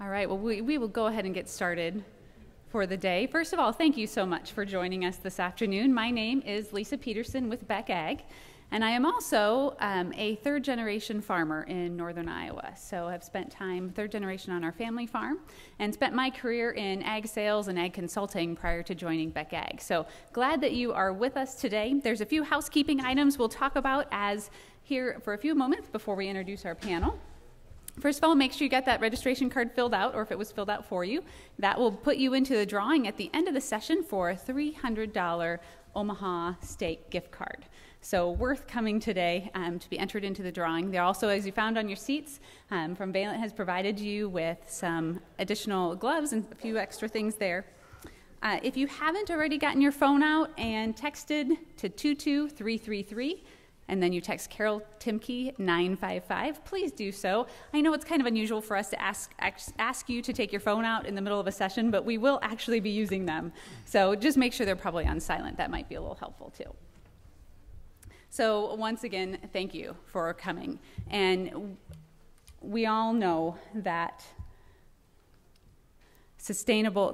All right, well, we will go ahead and get started for the day. First of all, thank you so much for joining us this afternoon. My name is Lisa Peterson with Beck Ag, and I am also a third-generation farmer in northern Iowa. So I've spent time third generation on our family farm and spent my career in ag sales and ag consulting prior to joining Beck Ag. So glad that you are with us today. There's a few housekeeping items we'll talk about as here for a few moments before we introduce our panel. First of all, make sure you got that registration card filled out, or if it was filled out for you. That will put you into the drawing at the end of the session for a $300 Omaha Steak gift card. So worth coming today to be entered into the drawing. There also, as you found on your seats, from Valent has provided you with some additional gloves and a few extra things there. If you haven't already gotten your phone out and texted to 22333, and then you text Carol Timke 955, please do so. I know it's kind of unusual for us to ask you to take your phone out in the middle of a session, but we will actually be using them. So just make sure they're probably on silent. That might be a little helpful too. So once again, thank you for coming. And we all know that sustainable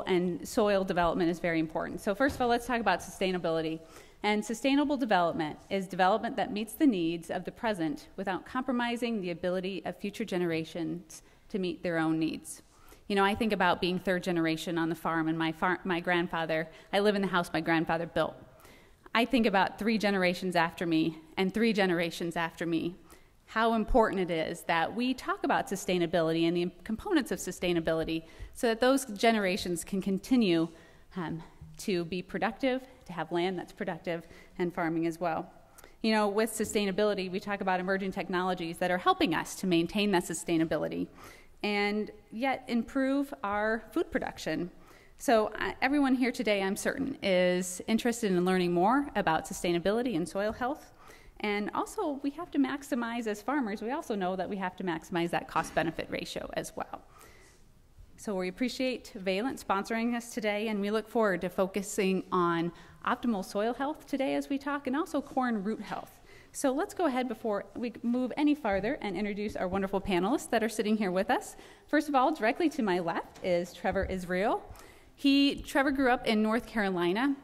and soil development is very important. So first of all, let's talk about sustainability. And sustainable development is development that meets the needs of the present without compromising the ability of future generations to meet their own needs. You know, I think about being third generation on the farm, and my grandfather, I live in the house my grandfather built. I think about 3 generations after me and 3 generations after me, how important it is that we talk about sustainability and the components of sustainability so that those generations can continue to be productive, to have land that's productive, and farming as well. You know, with sustainability, we talk about emerging technologies that are helping us to maintain that sustainability and yet improve our food production. So everyone here today, I'm certain, is interested in learning more about sustainability and soil health. And also, we have to maximize, as farmers, we also know that we have to maximize that cost-benefit ratio as well. So we appreciate Valent sponsoring us today, and we look forward to focusing on optimal soil health today as we talk, and also corn root health. So let's go ahead before we move any farther and introduce our wonderful panelists that are sitting here with us. First of all, directly to my left is Trevor Israel. Trevor grew up in North Carolina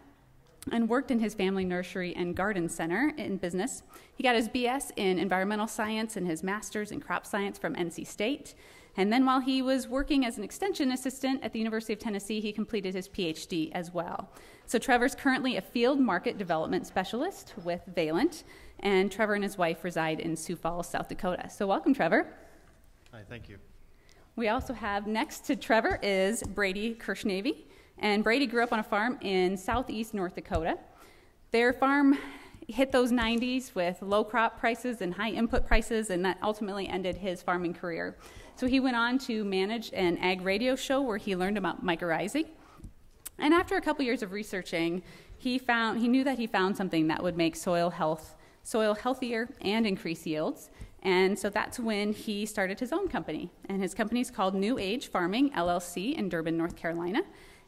and worked in his family nursery and garden center in business. He got his BS in environmental science and his master's in crop science from NC State. And then while he was working as an extension assistant at the University of Tennessee, he completed his PhD as well. So Trevor's currently a field market development specialist with Valent, and Trevor and his wife reside in Sioux Falls, South Dakota. So welcome, Trevor. Hi, thank you. We also have next to Trevor is Brady Kirschnavy, and Brady grew up on a farm in southeast North Dakota. Their farm hit those 90s with low crop prices and high input prices, and that ultimately ended his farming career. So he went on to manage an ag radio show where he learned about mycorrhizae. And after a couple years of researching, he knew that he found something that would make soil healthier and increase yields. And so that's when he started his own company. And his company is called New Age Farming, LLC, in Durban, North Carolina.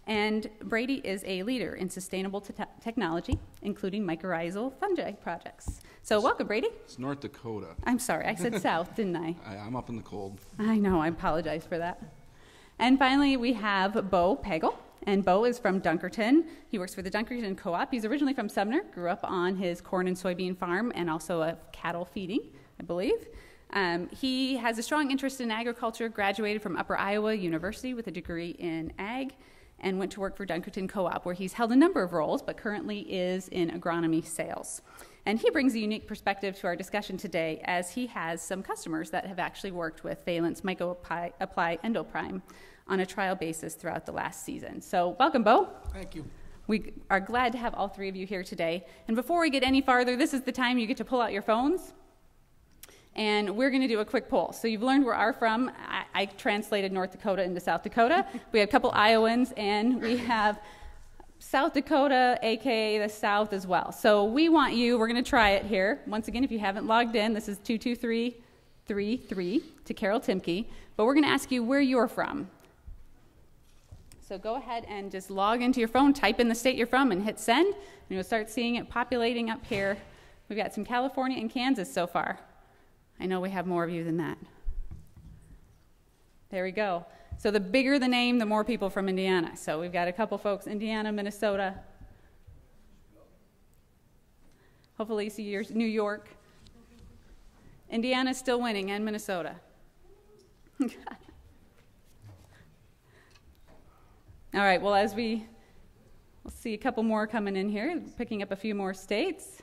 And Brady is a leader in sustainable technology, including mycorrhizal fungi projects. So welcome, Brady. It's North Dakota. I'm sorry, I said south, didn't I? I'm up in the cold. I know, I apologize for that. And finally, we have Bo Pagel. And Bo is from Dunkerton. He works for the Dunkerton Co-op. He's originally from Sumner, grew up on his corn and soybean farm, and also a cattle feeding, I believe. He has a strong interest in agriculture, graduated from Upper Iowa University with a degree in ag, and went to work for Dunkerton Co-op, where he's held a number of roles, but currently is in agronomy sales. And he brings a unique perspective to our discussion today, as he has some customers that have actually worked with Valent's MycoApply Endoprime on a trial basis throughout the last season. So welcome, Bo. Thank you. We are glad to have all 3 of you here today. And before we get any farther, this is the time you get to pull out your phones. And we're going to do a quick poll. So you've learned where we're from. I translated North Dakota into South Dakota. We have a couple Iowans, and we have South Dakota, aka the South as well. So we want you, we're going to try it here. Once again, if you haven't logged in, this is 22333 to Carol Timke. But we're going to ask you where you're from. So go ahead and just log into your phone, type in the state you're from, and hit send. And you'll start seeing it populating up here. We've got some California and Kansas so far. I know we have more of you than that. There we go. So the bigger the name, the more people from Indiana. So we've got a couple folks, Indiana, Minnesota. Hopefully see yours, New York. Indiana's still winning, and Minnesota. All right, well, we'll see a couple more coming in here, picking up a few more states.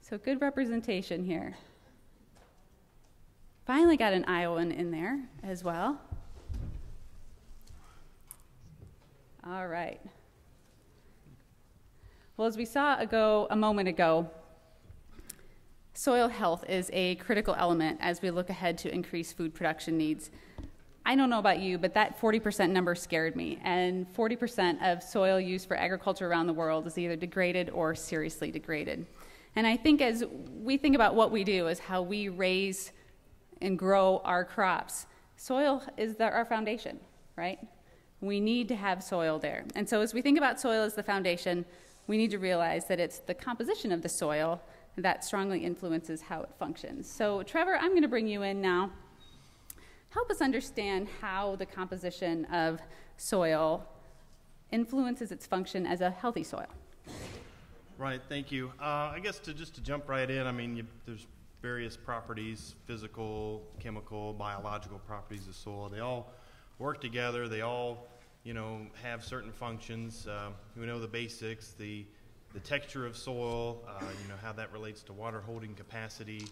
So good representation here. Finally got an Iowan in there as well. All right. Well, as we saw a moment ago, soil health is a critical element as we look ahead to increase food production needs. I don't know about you, but that 40% number scared me. And 40% of soil used for agriculture around the world is either degraded or seriously degraded. And I think as we think about what we do, is how we raise and grow our crops. Soil is our foundation, right? We need to have soil there. And so as we think about soil as the foundation, we need to realize that it's the composition of the soil that strongly influences how it functions. So Trevor, I'm going to bring you in now. Help us understand how the composition of soil influences its function as a healthy soil. Right, thank you. I guess just to jump right in, I mean, there's various properties, physical, chemical, biological properties of soil. They all work together. They all, have certain functions. We know the basics, the texture of soil, how that relates to water holding capacity,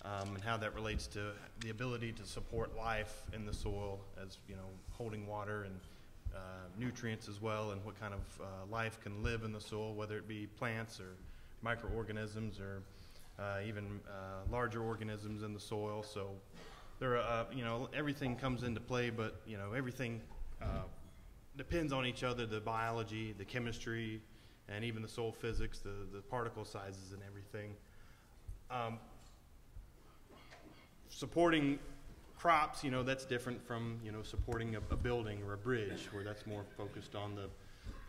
and how that relates to the ability to support life in the soil as, holding water and nutrients as well, and what kind of life can live in the soil, whether it be plants or microorganisms or even larger organisms in the soil. So there are, everything comes into play, but, everything depends on each other, the biology, the chemistry, and even the soil physics, the particle sizes and everything. Supporting crops, that's different from, supporting a building or a bridge, where that's more focused on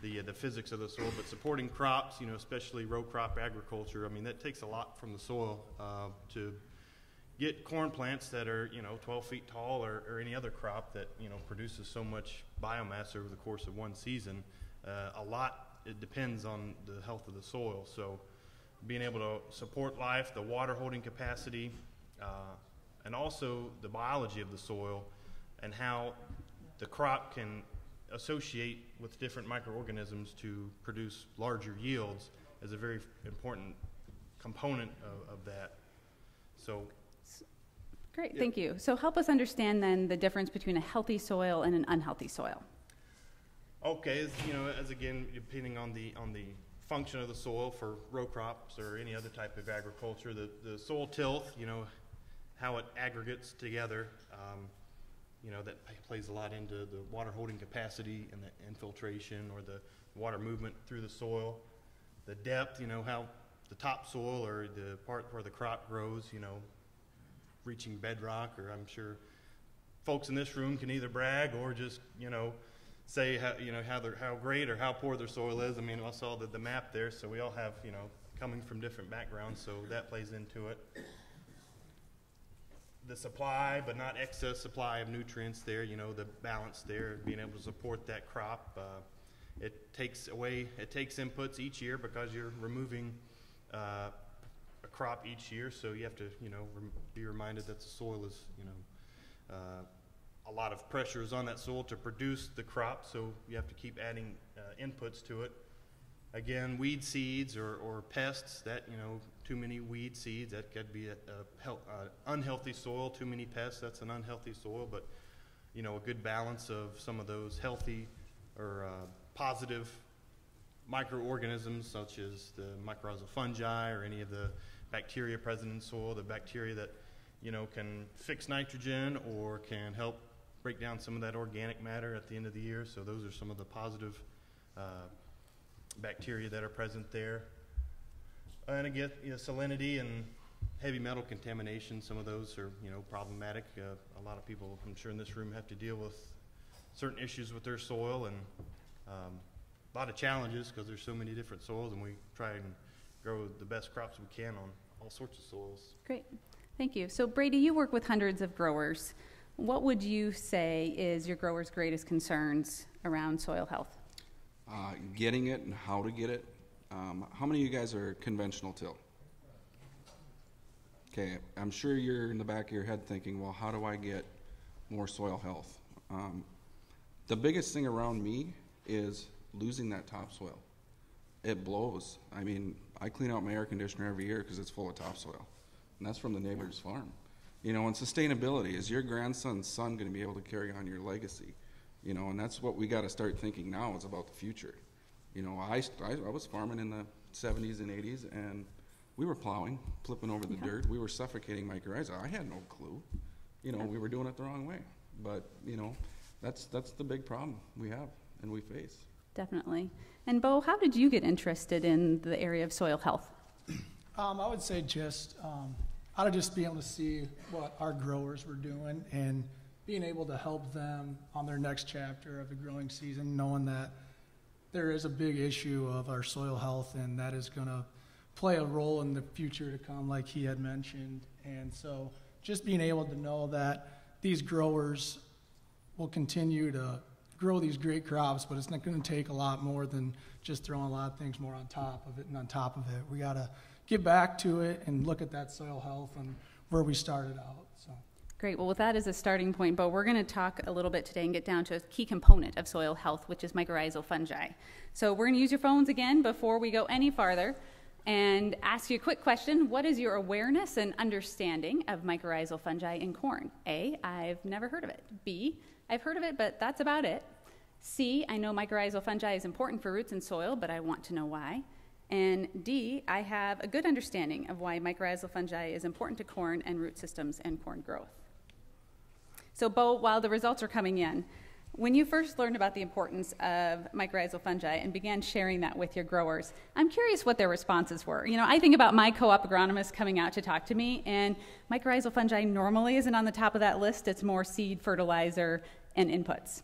the physics of the soil. But supporting crops, especially row crop agriculture, I mean, that takes a lot from the soil to get corn plants that are, 12 feet tall, or any other crop that, produces so much biomass over the course of one season. It depends on the health of the soil. So being able to support life, the water holding capacity, and also the biology of the soil, and how the crop can associate with different microorganisms to produce larger yields is a very important component of that. So, great, yeah. Thank you. So help us understand then the difference between a healthy soil and an unhealthy soil. Okay, as again, depending on the function of the soil for row crops or any other type of agriculture, the soil tilth, how it aggregates together, that plays a lot into the water holding capacity and the infiltration or the water movement through the soil. The depth, how the topsoil or the part where the crop grows, reaching bedrock, or I'm sure folks in this room can either brag or just, say how great or how poor their soil is. I mean, I saw the map there, so we all have, coming from different backgrounds, so that plays into it. The supply, but not excess supply of nutrients there, the balance there, being able to support that crop. It takes inputs each year because you're removing a crop each year, so you have to, be reminded that the soil is, a lot of pressure is on that soil to produce the crop, so you have to keep adding inputs to it. Again, weed seeds or pests, that, too many weed seeds, that could be a unhealthy soil. Too many pests, that's an unhealthy soil. But, a good balance of some of those healthy or positive microorganisms, such as the mycorrhizal fungi or any of the bacteria present in soil, the bacteria that, can fix nitrogen or can help break down some of that organic matter at the end of the year. So those are some of the positive bacteria that are present there. And again, salinity and heavy metal contamination, some of those are, problematic. A lot of people, I'm sure in this room, have to deal with certain issues with their soil, and a lot of challenges because there's so many different soils, and we try and grow the best crops we can on all sorts of soils. Great. Thank you. So Brady, you work with hundreds of growers. What would you say is your growers' greatest concerns around soil health? Getting it and how to get it. How many of you guys are conventional till? Okay, I'm sure you're in the back of your head thinking, well, how do I get more soil health? The biggest thing around me is losing that topsoil. It blows. I mean, I clean out my air conditioner every year because it's full of topsoil. And that's from the neighbor's farm. You know, and sustainability, is your grandson's son going to be able to carry on your legacy? You know, and that's what we got to start thinking now is about the future. You know, I was farming in the 70s and 80s, and we were plowing, flipping over the dirt. We were suffocating mycorrhiza. I had no clue. You know, we were doing it the wrong way. But, you know, that's the big problem we have and we face. Definitely. And Bo, how did you get interested in the area of soil health? I would say just out of just being able to see what our growers were doing and being able to help them on their next chapter of the growing season, knowing that there is a big issue of our soil health and that is going to play a role in the future to come, like he had mentioned. And so just being able to know that these growers will continue to grow these great crops, but it's not going to take a lot more than just throwing a lot of things more on top of it. And on top of it, we got to get back to it and look at that soil health and where we started out. So. Great. Well, with that as a starting point, Bo, we're going to talk a little bit today and get down to a key component of soil health, which is mycorrhizal fungi. So we're going to use your phones again before we go any farther and ask you a quick question. What is your awareness and understanding of mycorrhizal fungi in corn? A, I've never heard of it. B, I've heard of it, but that's about it. C, I know mycorrhizal fungi is important for roots and soil, but I want to know why. And D, I have a good understanding of why mycorrhizal fungi is important to corn and root systems and corn growth. So Bo, while the results are coming in, when you first learned about the importance of mycorrhizal fungi and began sharing that with your growers, I'm curious what their responses were. You know, I think about my co-op agronomist coming out to talk to me, and mycorrhizal fungi normally isn't on the top of that list. It's more seed, fertilizer, and inputs.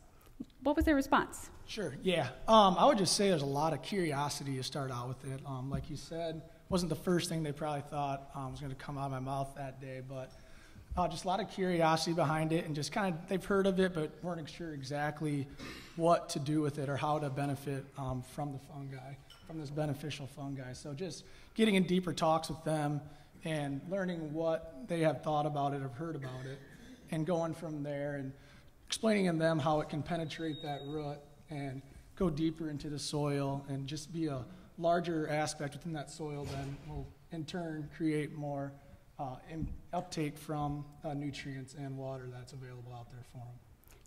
What was their response? Sure, yeah. I would just say there's a lot of curiosity to start out with it. Like you said, wasn't the first thing they probably thought was going to come out of my mouth that day, but just a lot of curiosity behind it, and just kind of, they've heard of it, but weren't sure exactly what to do with it or how to benefit from the fungi, from this beneficial fungi. So just getting in deeper talks with them and learning what they have thought about it or heard about it, and going from there and explaining to them how it can penetrate that root and go deeper into the soil and just be a larger aspect within that soil, then will in turn create more uptake from nutrients and water that's available out there for them.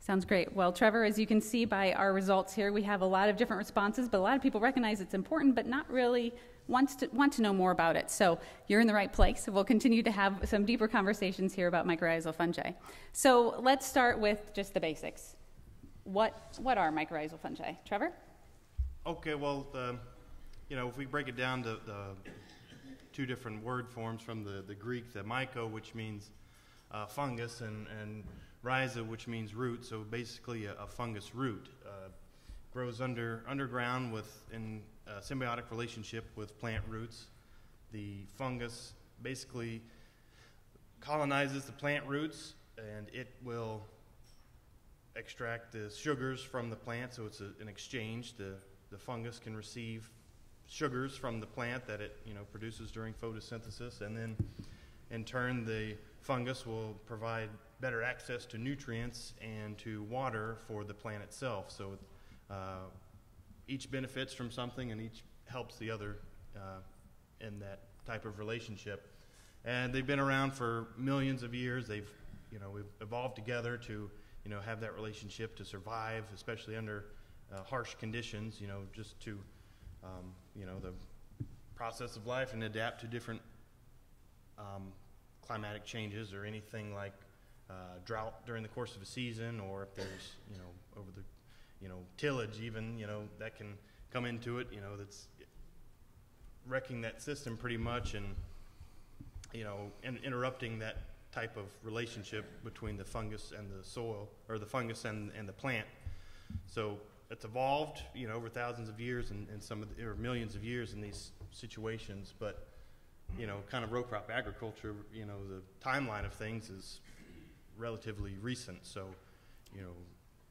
Sounds great. Well, Trevor, as you can see by our results here, we have a lot of different responses, but a lot of people recognize it's important, but not really want to know more about it. So you're in the right place. We'll continue to have some deeper conversations here about mycorrhizal fungi. So let's start with just the basics. What are mycorrhizal fungi? Trevor? Okay, well, you know, if we break it down to the two different word forms from the Greek, the myco, which means fungus, and rhiza, which means root. So basically a fungus root. Grows underground in a symbiotic relationship with plant roots. The fungus basically colonizes the plant roots, and it will extract the sugars from the plant. So it's an exchange. The fungus can receive sugars from the plant that it produces during photosynthesis, and then in turn the fungus will provide better access to nutrients and to water for the plant itself. So each benefits from something and each helps the other in that type of relationship. And they've been around for millions of years. We've evolved together to have that relationship to survive, especially under harsh conditions, just to the process of life and adapt to different climatic changes or anything like drought during the course of a season, or if there's over the tillage even, that can come into it, that's wrecking that system pretty much, and interrupting that type of relationship between the fungus and the soil, or the fungus and the plant. So it's evolved, over thousands of years and or millions of years in these situations. But, kind of row crop agriculture, the timeline of things is, relatively recent. So, you know,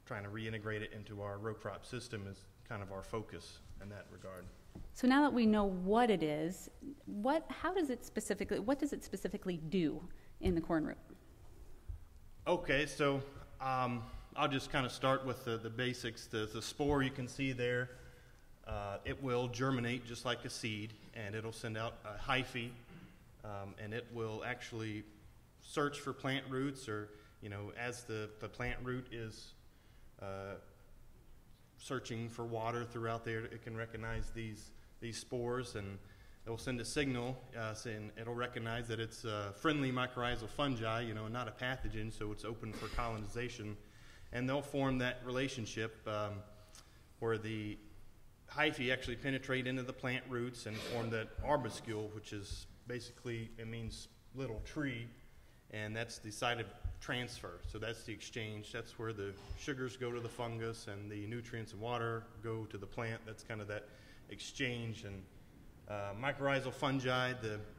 trying to reintegrate it into our row crop system is kind of our focus in that regard. So now that we know what it is, what does it specifically do in the corn root? Okay, so I'll just kind of start with the basics. The spore you can see there, it will germinate just like a seed, and it'll send out a hyphae, and it will actually search for plant roots, or, you know, as the plant root is searching for water throughout there, it can recognize these spores, and it will send a signal saying it'll recognize that it's a friendly mycorrhizal fungi, you know, not a pathogen, so it's open for colonization. And they'll form that relationship where the hyphae actually penetrate into the plant roots and form that arbuscule, which is basically, it means little tree, and that's the site of transfer. So that's the exchange. That's where the sugars go to the fungus and the nutrients and water go to the plant. That's kind of that exchange. And mycorrhizal fungi,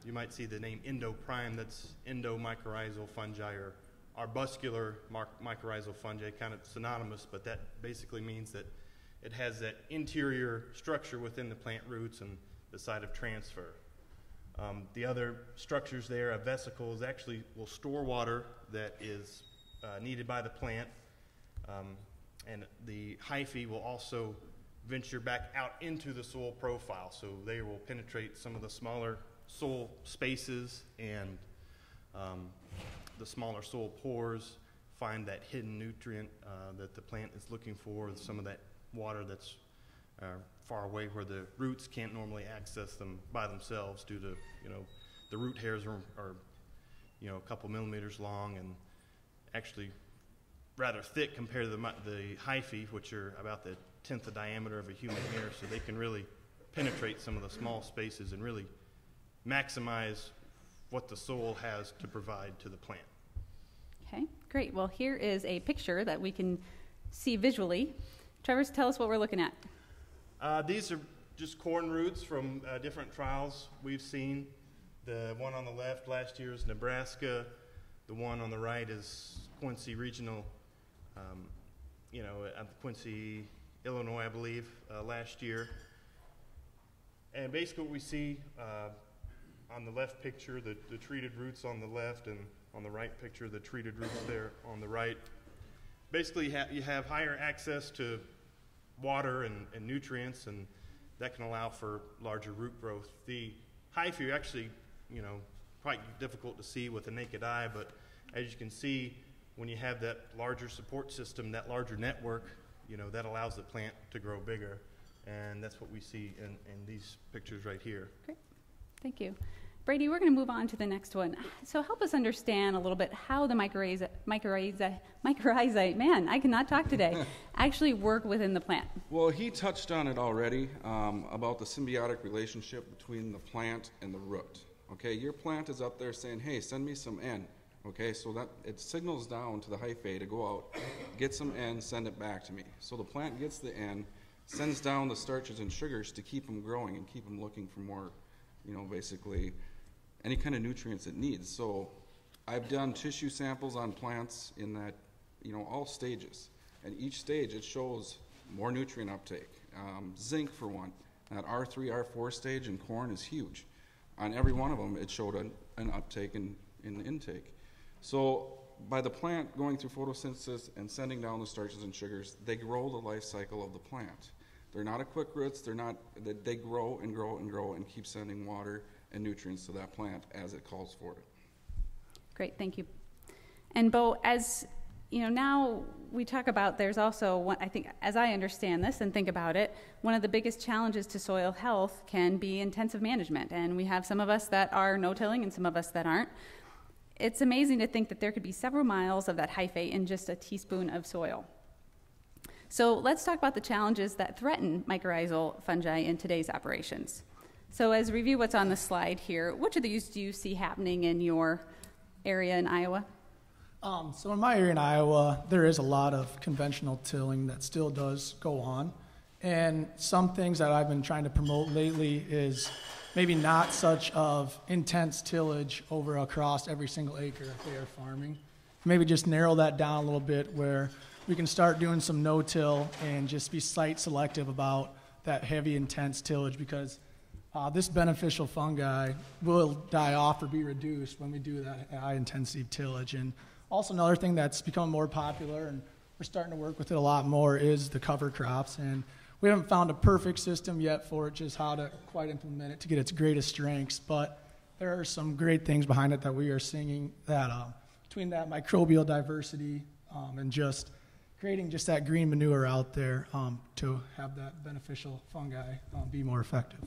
you might see the name endoprime, that's endomycorrhizal fungi, or arbuscular mycorrhizal fungi, kind of synonymous, but that basically means that it has that interior structure within the plant roots and the site of transfer. The other structures there, a vesicles, actually will store water that is needed by the plant, and the hyphae will also venture back out into the soil profile, so they will penetrate some of the smaller soil spaces and the smaller soil pores, find that hidden nutrient that the plant is looking for, some of that water that's far away where the roots can't normally access them by themselves due to, you know, the root hairs are you know, a couple millimeters long and actually rather thick compared to the hyphae, which are about the 1/10 the diameter of a human hair, so they can really penetrate some of the small spaces and really maximize what the soil has to provide to the plant. Okay, great. Well, here is a picture that we can see visually. Trevor, tell us what we're looking at. These are just corn roots from different trials we've seen. The one on the left last year is Nebraska. The one on the right is Quincy Regional, you know, Quincy, Illinois, I believe, last year. And basically what we see on the left picture, the treated roots on the left, and on the right picture, the treated roots there on the right. Basically, you have higher access to water and nutrients, and that can allow for larger root growth. The hyphae are actually, you know, quite difficult to see with the naked eye, but as you can see, when you have that larger support system, that larger network, you know, that allows the plant to grow bigger, and that's what we see in these pictures right here. Great, thank you. Brady, we're going to move on to the next one. So help us understand a little bit how the mycorrhizae, man, I cannot talk today, actually work within the plant. Well, he touched on it already about the symbiotic relationship between the plant and the root. Okay, your plant is up there saying, hey, send me some N. Okay, so that it signals down to the hyphae to go out, get some N, send it back to me. So the plant gets the N, sends down the starches and sugars to keep them growing and keep them looking for more, you know, basically any kind of nutrients it needs. So I've done tissue samples on plants in that, you know, all stages. At each stage it shows more nutrient uptake. Zinc for one, that R3, R4 stage in corn is huge. On every one of them it showed an uptake in intake. So by the plant going through photosynthesis and sending down the starches and sugars, they grow the life cycle of the plant. They're not a quick roots, they grow and grow and grow and keep sending water and nutrients to that plant as it calls for it. Great, thank you. And Bo, as you know, now we talk about there's also one, I think, as I understand this and think about it, one of the biggest challenges to soil health can be intensive management. And we have some of us that are no-tilling and some of us that aren't. It's amazing to think that there could be several miles of that hyphae in just a teaspoon of soil. So let's talk about the challenges that threaten mycorrhizal fungi in today's operations. So as review what's on the slide here, which of these do you see happening in your area in Iowa? So in my area in Iowa, there is a lot of conventional tilling that still does go on. And some things that I've been trying to promote lately is maybe not such of intense tillage over across every single acre if they are farming. maybe just narrow that down a little bit where we can start doing some no-till and just be site selective about that heavy, intense tillage, because this beneficial fungi will die off or be reduced when we do that high-intensity tillage. And also another thing that's become more popular, and we're starting to work with it a lot more, is the cover crops. And we haven't found a perfect system yet for it, just how to quite implement it to get its greatest strengths. But there are some great things behind it that we are seeing, that between that microbial diversity and just creating just that green manure out there to have that beneficial fungi be more effective.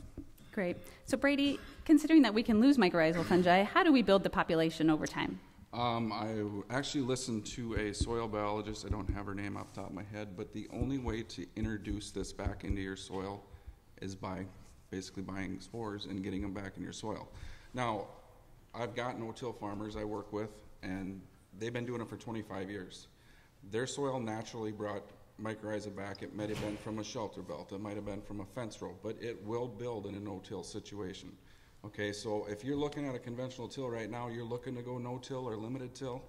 Great. So Brady, considering that we can lose mycorrhizal fungi, how do we build the population over time? I actually listened to a soil biologist. I don't have her name off the top of my head, but the only way to introduce this back into your soil is by basically buying spores and getting them back in your soil. Now, I've got no-till farmers I work with, and they've been doing it for 25 years. Their soil naturally brought mycorrhiza back. It might have been from a shelter belt, it might have been from a fence row, but it will build in a no-till situation. Okay, so if you're looking at a conventional till right now, you're looking to go no-till or limited till,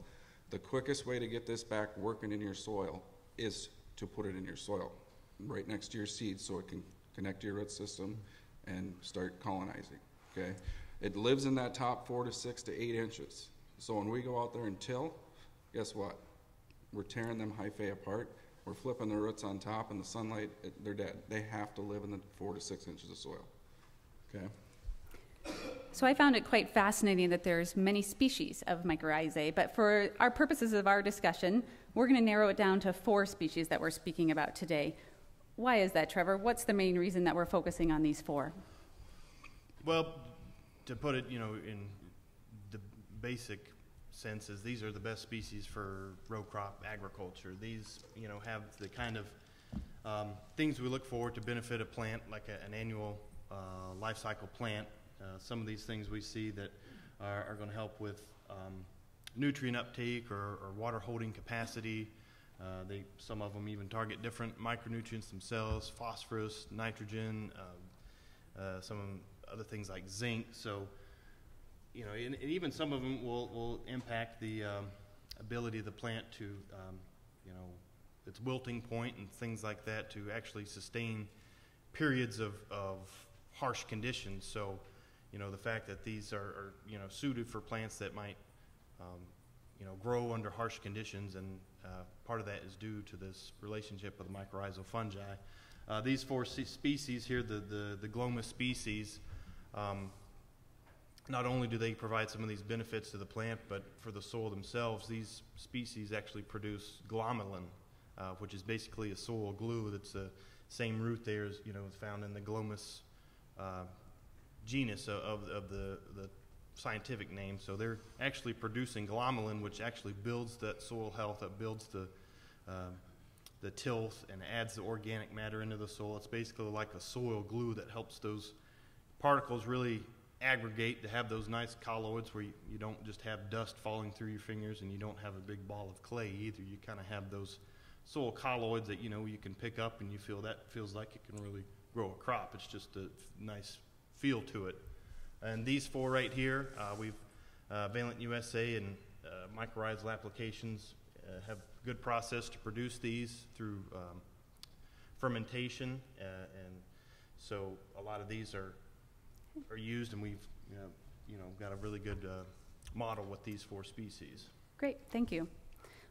the quickest way to get this back working in your soil is to put it in your soil, right next to your seeds, so it can connect to your root system and start colonizing, okay? It lives in that top 4 to 6 to 8 inches. So when we go out there and till, guess what? We're tearing them hyphae apart. We're flipping the roots on top, and the sunlight, they're dead. They have to live in the 4 to 6 inches of soil. Okay. So I found it quite fascinating that there's many species of mycorrhizae, but for our purposes of our discussion, we're going to narrow it down to 4 species that we're speaking about today. Why is that, Trevor? What's the main reason that we're focusing on these 4? Well, to put it, in the basic senses, these are the best species for row crop agriculture. These, have the kind of things we look for to benefit a plant, like an annual life cycle plant. Some of these things we see that are going to help with nutrient uptake or water holding capacity. Some of them even target different micronutrients themselves: phosphorus, nitrogen, some of them, other things like zinc. So, and even some of them will impact the ability of the plant to, its wilting point and things like that, to actually sustain periods of harsh conditions. So, the fact that these are suited for plants that might, grow under harsh conditions, and part of that is due to this relationship with the mycorrhizal fungi. These 4 species here, the Glomus species, not only do they provide some of these benefits to the plant, but for the soil themselves, these species actually produce glomalin, which is basically a soil glue. That's the same root there as found in the Glomus genus of the scientific name. So they're actually producing glomalin, which actually builds that soil health, that builds the tilth and adds the organic matter into the soil. It's basically like a soil glue that helps those particles really aggregate to have those nice colloids, where you don't just have dust falling through your fingers, and you don't have a big ball of clay either. You kind of have those soil colloids that you can pick up, and feels like it can really grow a crop. It's just a nice feel to it. And these 4 right here, we've Valent USA and mycorrhizal applications have a good process to produce these through fermentation, and so a lot of these are used, and we've got a really good model with these 4 species. Great, thank you.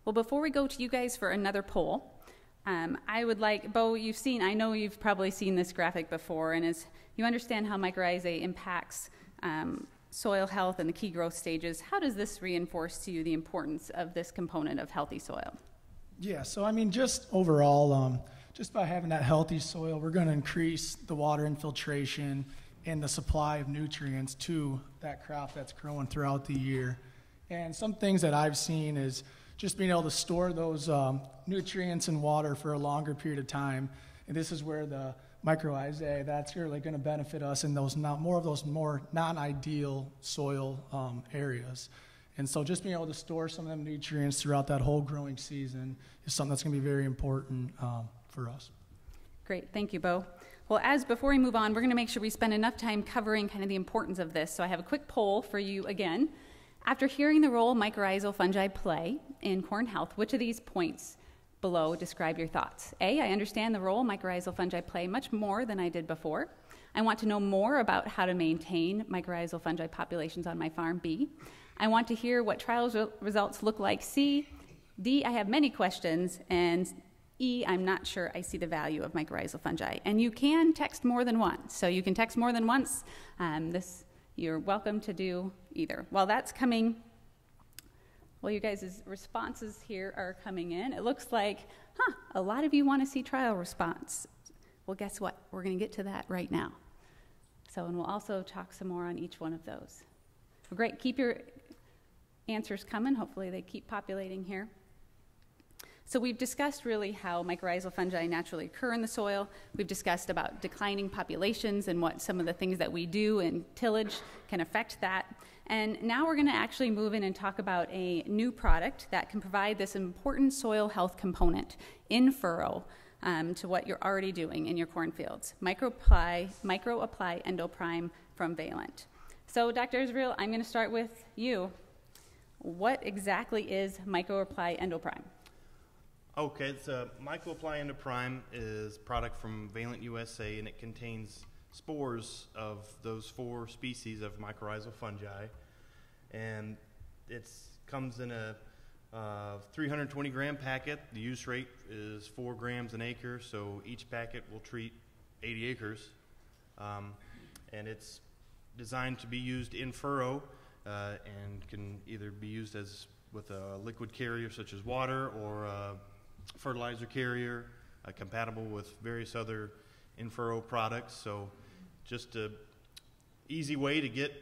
Well, before we go to you guys for another poll, I would like, Bo, I know you've probably seen this graphic before, and as you understand how mycorrhizae impacts soil health and the key growth stages, how does this reinforce to you the importance of this component of healthy soil? Yeah, so just overall, just by having that healthy soil, we're going to increase the water infiltration and the supply of nutrients to that crop that's growing throughout the year. And some things that I've seen is just being able to store those nutrients and water for a longer period of time. And this is where the mycorrhizae, that's really going to benefit us in those more non-ideal soil areas. And so just being able to store some of them nutrients throughout that whole growing season is something that's going to be very important for us. Great, thank you, Bo. Well, before we move on, we're going to make sure we spend enough time covering kind of the importance of this. So I have a quick poll for you again. After hearing the role mycorrhizal fungi play in corn health, which of these points below describe your thoughts? A, I understand the role mycorrhizal fungi play much more than I did before. I want to know more about how to maintain mycorrhizal fungi populations on my farm. B, I want to hear what trials results look like. C, D, I have many questions. And E, I'm not sure I see the value of mycorrhizal fungi. And you can text more than once. So you can text more than once. You're welcome to do either. While that's coming, well, you guys' responses here are coming in. It looks like, a lot of you want to see trial response. Well, guess what? We're going to get to that right now. And we'll also talk some more on each one of those. Well, great. Keep your answers coming. Hopefully they keep populating here. So we've discussed really how mycorrhizal fungi naturally occur in the soil. We've discussed about declining populations and what some of the things that we do in tillage can affect that. And now we're going to actually move in and talk about a new product that can provide this important soil health component in furrow to what you're already doing in your cornfields. Micro-apply Endoprime from Valent. So Dr. Israel, I'm going to start with you. What exactly is Micro-apply Endoprime? Okay, so Micro-apply Endoprime is a product from Valent USA, and it contains spores of those 4 species of mycorrhizal fungi, and it comes in a 320 gram packet. The use rate is 4 grams an acre, so each packet will treat 80 acres, and it's designed to be used in furrow and can either be used as with a liquid carrier such as water or fertilizer carrier, compatible with various other in-furrow products. So just an easy way to get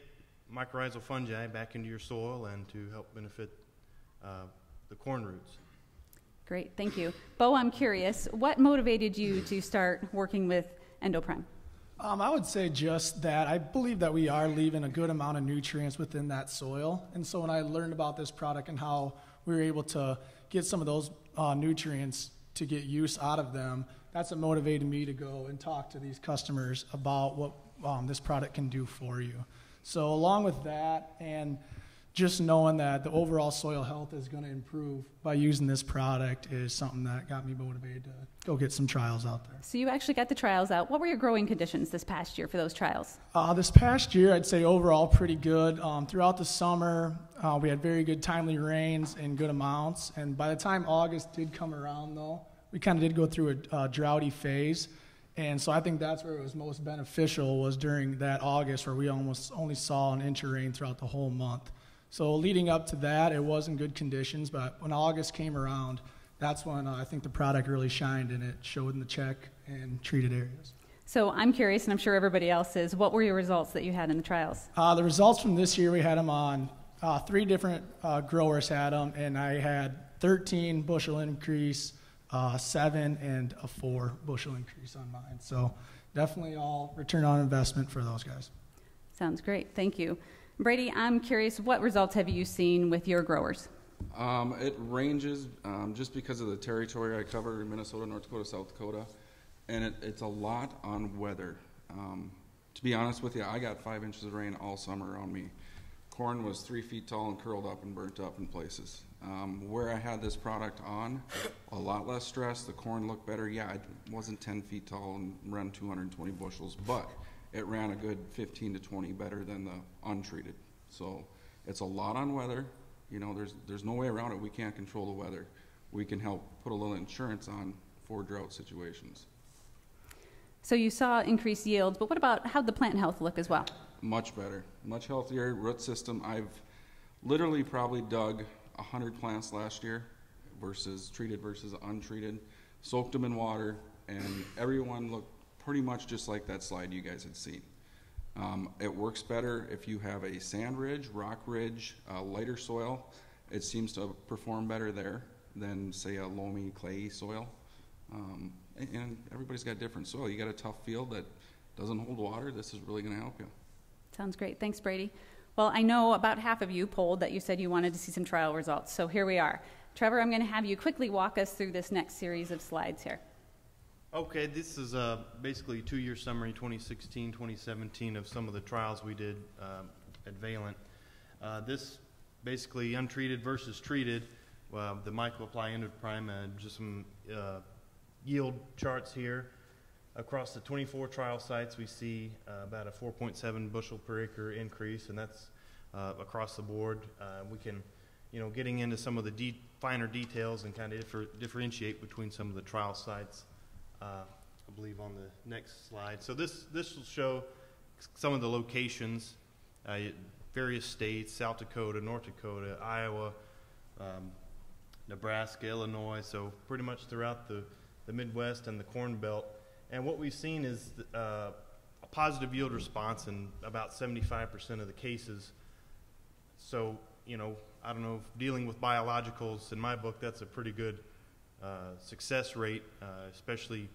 mycorrhizal fungi back into your soil and to help benefit the corn roots. Great, thank you. Bo, I'm curious, what motivated you to start working with Endoprime? I would say just that. I believe that we are leaving a good amount of nutrients within that soil. And so when I learned about this product and how we were able to get some of those nutrients to get use out of them, that's what motivated me to go and talk to these customers about what this product can do for you. So along with that, and just knowing that the overall soil health is going to improve by using this product is something that got me motivated to go get some trials out there. So you actually got the trials out. What were your growing conditions this past year for those trials? This past year, I'd say overall pretty good. Throughout the summer, we had very good timely rains in good amounts. And by the time August did come around, though, we kind of did go through a droughty phase. And so I think that's where it was most beneficial, was during that August, where we almost only saw an inch of rain throughout the whole month. So leading up to that, it was in good conditions, but when August came around, that's when I think the product really shined, and it showed in the check and treated areas. So I'm curious, and I'm sure everybody else is, what were your results that you had in the trials? The results from this year, we had them on 3 different growers had them, and I had 13 bushel increase, 7 and a 4 bushel increase on mine. So definitely all return on investment for those guys. Sounds great. Thank you. Brady, I'm curious, what results have you seen with your growers? It ranges just because of the territory I cover in Minnesota, North Dakota, South Dakota, and it's a lot on weather. To be honest with you, I got 5 inches of rain all summer around me. Corn was 3 feet tall and curled up and burnt up in places. Where I had this product on, a lot less stress. The corn looked better. Yeah, it wasn't 10 feet tall and ran 220 bushels, but it ran a good 15 to 20 better than the untreated. So it's a lot on weather. You know, there's no way around it. We can't control the weather. We can help put a little insurance on for drought situations. So you saw increased yields, but what about how'd the plant health look as well? Much better, much healthier root system. I've literally probably dug 100 plants last year versus treated versus untreated, soaked them in water, and everyone looked pretty much just like that slide you guys had seen. It works better if you have a sand ridge, rock ridge, lighter soil. It seems to perform better there than, say, a loamy, clayey soil. And everybody's got different soil. You got a tough field that doesn't hold water, this is really going to help you. Sounds great. Thanks, Brady. Well, I know about half of you polled that you said you wanted to see some trial results, so here we are. Trevor, I'm going to have you quickly walk us through this next series of slides here. Okay, this is basically a 2-year summary, 2016, 2017, of some of the trials we did at Valent. This basically untreated versus treated, the Micro-Apply Endoprime, just some yield charts here. Across the 24 trial sites, we see about a 4.7 bushel per acre increase, and that's across the board. We can, getting into some of the finer details and kind of differentiate between some of the trial sites, I believe on the next slide. So this will show some of the locations, various states, South Dakota, North Dakota, Iowa, Nebraska, Illinois, so pretty much throughout the Midwest and the Corn Belt. And what we've seen is a positive yield response in about 75% of the cases. So, I don't know, if dealing with biologicals, in my book, that's a pretty good success rate, especially,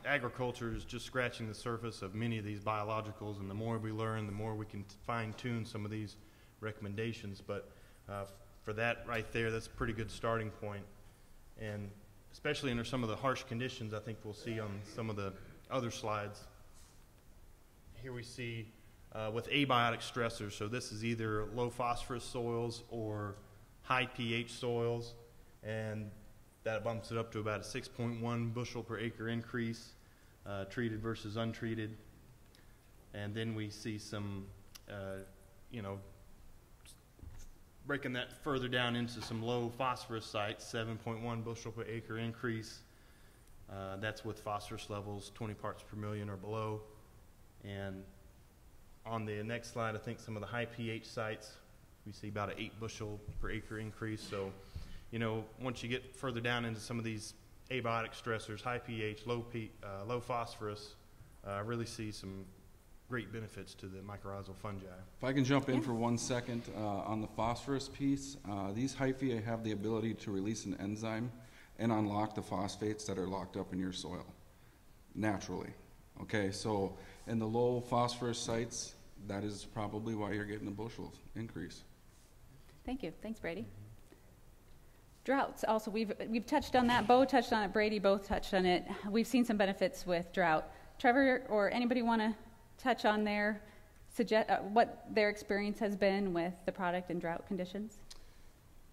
agriculture is just scratching the surface of many of these biologicals, and the more we learn, the more we can fine-tune some of these recommendations. But for that right there, that's a pretty good starting point. And especially under some of the harsh conditions, I think we'll see on some of the other slides. Here we see with abiotic stressors, so this is either low phosphorus soils or high pH soils, and that bumps it up to about a 6.1 bushel per acre increase, treated versus untreated. And then we see some, breaking that further down into some low phosphorus sites, 7.1 bushel per acre increase. That's with phosphorus levels 20 parts per million or below. And on the next slide, I think some of the high pH sites, we see about an 8 bushel per acre increase. So, once you get further down into some of these abiotic stressors, high pH, low phosphorus, really see some great benefits to the mycorrhizal fungi. If I can jump in for 1 second on the phosphorus piece, these hyphae have the ability to release an enzyme and unlock the phosphates that are locked up in your soil naturally. Okay, so in the low phosphorus sites, that is probably why you're getting a bushel increase. Thank you. Thanks, Brady. Droughts also, we've touched on that. Bo touched on it, Brady both touched on it. We've seen some benefits with drought. Trevor or anybody want to touch on what their experience has been with the product in drought conditions?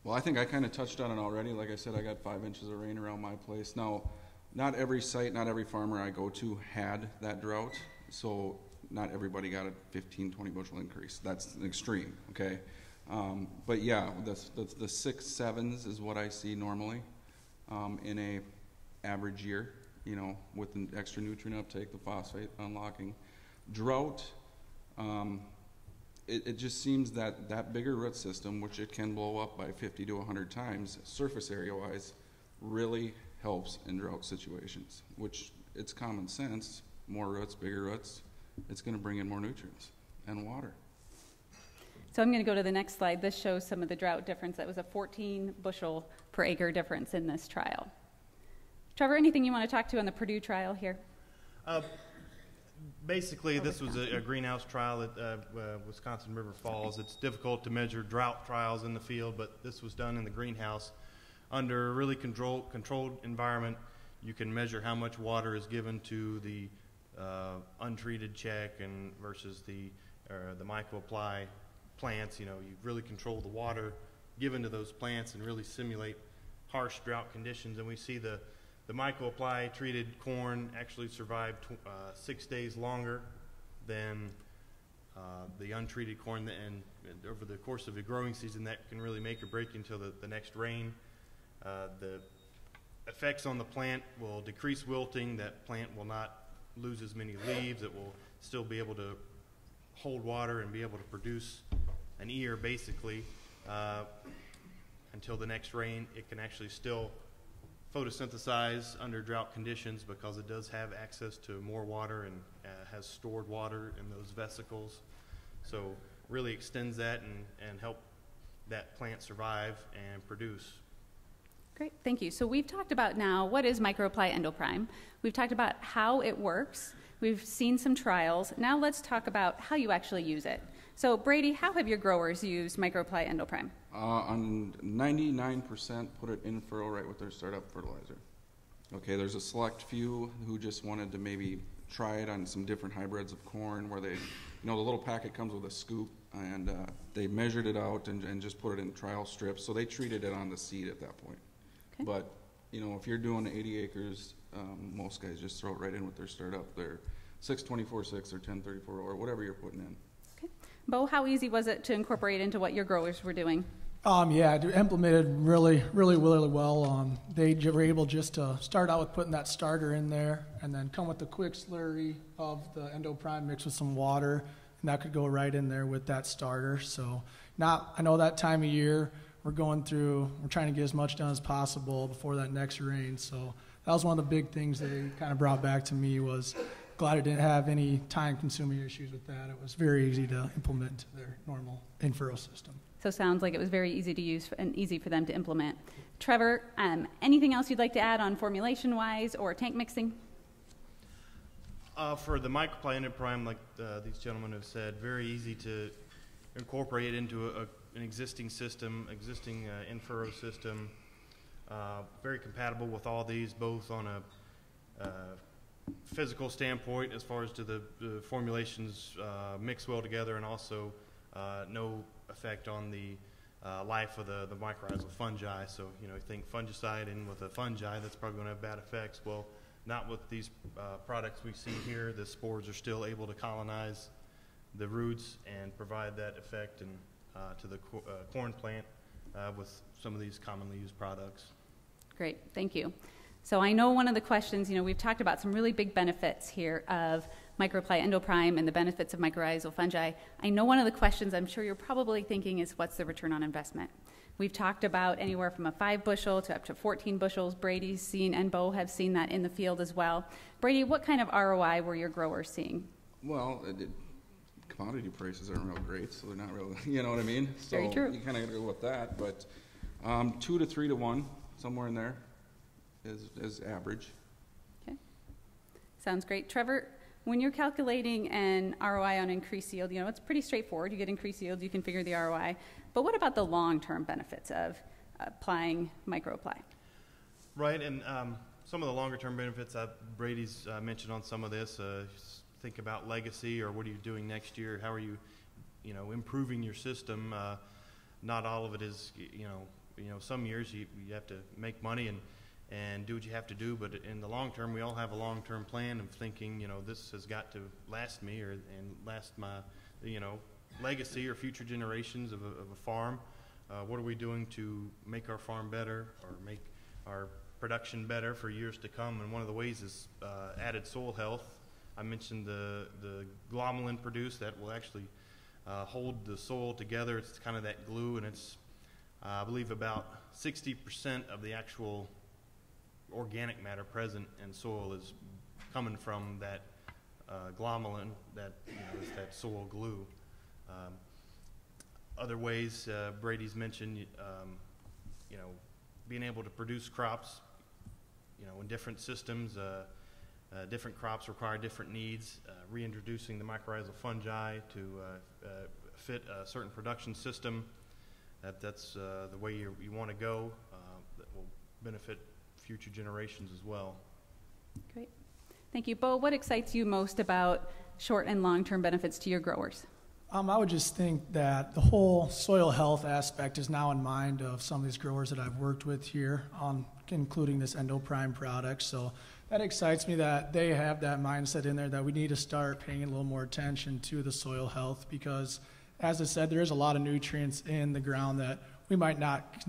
Well, I think I kind of touched on it already. Like I said, I got 5 inches of rain around my place. Now, not every site, not every farmer I go to had that drought, so not everybody got a 15, 20 bushel increase. That's an extreme, okay? But yeah, the 6, 7s is what I see normally in a average year, with an extra nutrient uptake, the phosphate unlocking. Drought, it just seems that bigger root system, which it can blow up by 50 to 100 times, surface area-wise, really helps in drought situations, which it's common sense. More roots, bigger roots, it's going to bring in more nutrients and water. So I'm going to go to the next slide. This shows some of the drought difference. That was a 14 bushel per acre difference in this trial. Trevor, anything you want to talk to on the Purdue trial here? Basically, this was a greenhouse trial at Wisconsin River Falls. It's difficult to measure drought trials in the field, but this was done in the greenhouse. Under a really controlled environment, you can measure how much water is given to the untreated check and versus the Micro-Apply plants. You really control the water given to those plants and really simulate harsh drought conditions. And we see the Micro-Apply treated corn actually survived 6 days longer than the untreated corn, and over the course of the growing season, that can really make or break until the next rain. The effects on the plant will decrease wilting. That plant will not lose as many leaves. It will still be able to hold water and be able to produce an ear, basically, until the next rain. It can actually still photosynthesize under drought conditions because it does have access to more water and has stored water in those vesicles. So really extends that and help that plant survive and produce. Great, thank you. So we've talked about now what is Micro-Apply Endoprime. We've talked about how it works. We've seen some trials. Now let's talk about how you actually use it. So Brady, how have your growers used Micro-Apply Endoprime? On 99% put it in furrow right with their startup fertilizer. Okay, there's a select few who just wanted to maybe try it on some different hybrids of corn where they, the little packet comes with a scoop, and they measured it out and just put it in trial strips. So they treated it on the seed at that point. Okay. But, if you're doing 80 acres, most guys just throw it right in with their startup, their 624-6 or 1034 or whatever you're putting in. Okay. Bo, how easy was it to incorporate into what your growers were doing? Yeah, it implemented really well. They were able just to start out with putting that starter in there and then come with the quick slurry of the Endoprime mixed with some water, and that could go right in there with that starter. So I know that time of year we're trying to get as much done as possible before that next rain. So that was one of the big things that they kind of brought back to me, was glad I didn't have any time-consuming issues with that. It was very easy to implement into their normal in-furrow system. So it sounds like it was very easy to use and easy for them to implement. Trevor, anything else you'd like to add on formulation-wise or tank mixing? For the MicroPly Endoprime, like these gentlemen have said, very easy to incorporate into an existing system, in-furrow system. Very compatible with all these, both on a physical standpoint as far as to the formulations mix well together, and also no effect on the life of the mycorrhizal fungi. So, you think fungicide in with a fungi, that's probably going to have bad effects. Well, not with these products we see here. The spores are still able to colonize the roots and provide that effect to the corn plant with some of these commonly used products. Great, thank you. So I know one of the questions, we've talked about some really big benefits here of MicroPly Endoprime and the benefits of mycorrhizal fungi. I know one of the questions I'm sure you're probably thinking is, what's the return on investment? We've talked about anywhere from a 5 bushel to up to 14 bushels. Brady's seen, and Bo have seen that in the field as well. Brady, what kind of ROI were your growers seeing? Well, commodity prices aren't real great, so they're not real, you know what I mean? So Very true. You kind of got to go with that, but 2 to 3 to 1, somewhere in there is average. Okay, sounds great. Trevor, when you're calculating an ROI on increased yield, it's pretty straightforward. You get increased yield, you can figure the ROI. But what about the long-term benefits of applying MicroPly? Right, and some of the longer-term benefits, Brady's mentioned on some of this. Think about legacy, or what are you doing next year? How are you, improving your system? Not all of it is, some years you have to make money and do what you have to do, but in the long term, we all have a long-term plan of thinking, this has got to last me and last my, legacy or future generations of a farm. What are we doing to make our farm better or make our production better for years to come? And one of the ways is added soil health. I mentioned the glomalin produced that will actually hold the soil together. It's kind of that glue, and it's, I believe, about 60% of the actual organic matter present in soil is coming from that glomalin, that is that soil glue. Other ways Brady's mentioned, being able to produce crops, in different systems. Different crops require different needs. Reintroducing the mycorrhizal fungi to fit a certain production system. That's the way you want to go. That will benefit future generations as well. Great. Thank you. Bo, what excites you most about short and long-term benefits to your growers? I would just think that the whole soil health aspect is now in mind of some of these growers that I've worked with here, including this Endoprime product. So that excites me that they have that mindset in there that we need to start paying a little more attention to the soil health, because, as I said, there is a lot of nutrients in the ground that we might not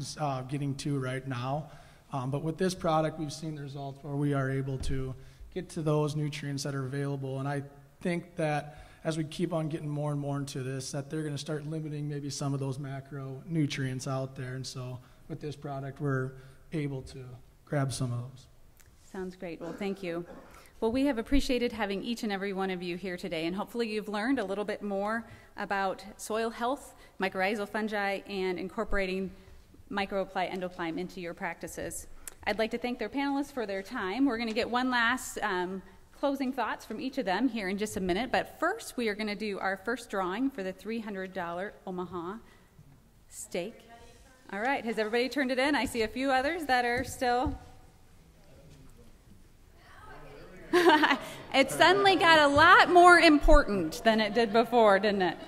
getting to right now. But with this product, we've seen the results where we are able to get to those nutrients that are available. And I think that as we keep on getting more and more into this, that they're going to start limiting maybe some of those macronutrients out there. And so with this product, we're able to grab some of those. Sounds great. Well, thank you. Well, we have appreciated having each and every one of you here today, and hopefully you've learned a little bit more about soil health, mycorrhizal fungi, and incorporating MicroPly Endoprime into your practices. I'd like to thank their panelists for their time. We're going to get one last closing thoughts from each of them here in just a minute, but first we are going to do our first drawing for the $300 Omaha steak. All right, has everybody turned it in? I see a few others that are still... It suddenly got a lot more important than it did before, didn't it?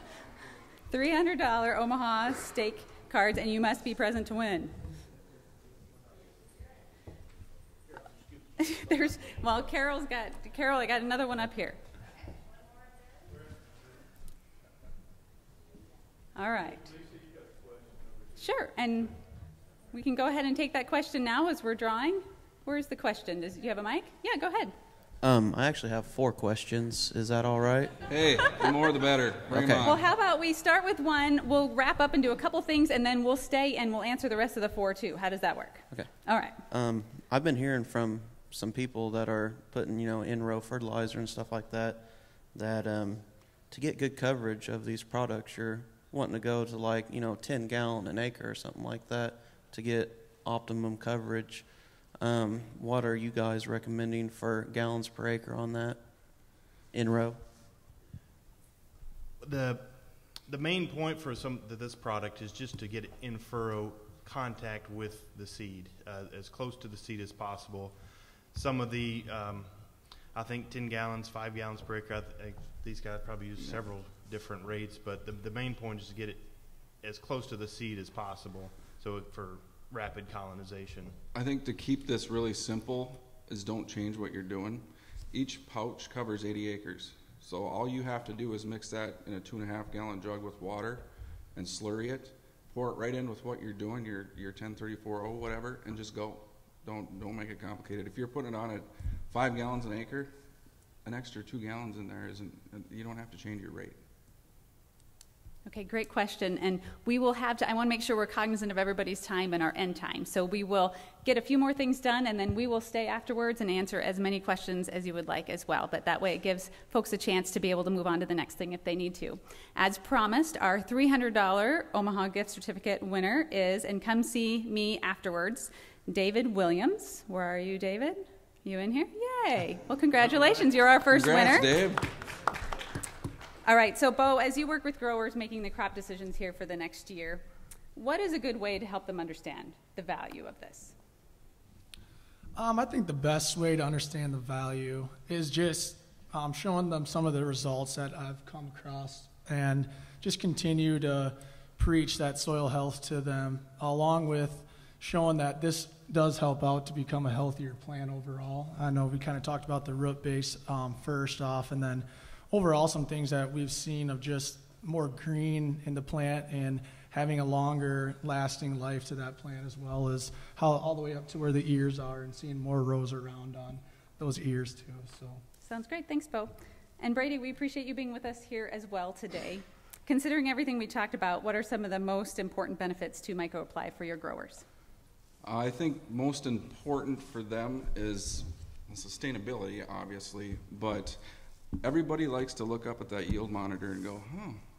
$300 Omaha steak cards, and you must be present to win. Carol, I got another one up here. All right. Sure, and we can go ahead and take that question now as we're drawing. Where's the question? Do you have a mic? Yeah, go ahead. I actually have 4 questions. Is that all right? Hey, the more the better. Bring 'em Okay. on. Well, how about we start with one, we'll wrap up and do a couple things, and then we'll stay and we'll answer the rest of the 4 too. How does that work? Okay. All right. I've been hearing from some people that are putting, in-row fertilizer and stuff like that, to get good coverage of these products, you're wanting to go to 10 gallon an acre or something like that to get optimum coverage. What are you guys recommending for gallons per acre on that in-row? The main point for this product is just to get in-furrow contact with the seed, as close to the seed as possible. Some of the, I think 10 gallons, 5 gallons per acre, these guys probably use several different rates, but the main point is to get it as close to the seed as possible, so for rapid colonization. I think to keep this really simple is don't change what you're doing. Each pouch covers 80 acres. So all you have to do is mix that in a 2.5 gallon jug with water and slurry it, pour it right in with what you're doing, your 1034O, whatever, and just go. Don't make it complicated. If you're putting it on at 5 gallons an acre, an extra 2 gallons in there you don't have to change your rate. Okay, great question. And we will I want to make sure we're cognizant of everybody's time and our end time. So we will get a few more things done, and then we will stay afterwards and answer as many questions as you would like as well. But that way it gives folks a chance to be able to move on to the next thing if they need to. As promised, our $300 Omaha gift certificate winner is, and come see me afterwards, David Williams. Where are you, David? You in here? Yay. Well, congratulations. You're our first winner. Congrats, Dave. All right, so Bo, as you work with growers making the crop decisions here for the next year, what is a good way to help them understand the value of this? I think the best way to understand the value is just showing them some of the results that I've come across and just continue to preach that soil health to them, along with showing that this does help out to become a healthier plant overall. I know we kind of talked about the root base first off, and then overall some things that we've seen of just more green in the plant and having a longer lasting life to that plant, as well as how all the way up to where the ears are and seeing more rows around on those ears too. So Sounds great. Thanks, Bo. And Brady, we appreciate you being with us here as well today. Considering everything we talked about, what are some of the most important benefits to MicroApply for your growers? I think most important for them is sustainability, obviously, but everybody likes to look up at that yield monitor and go,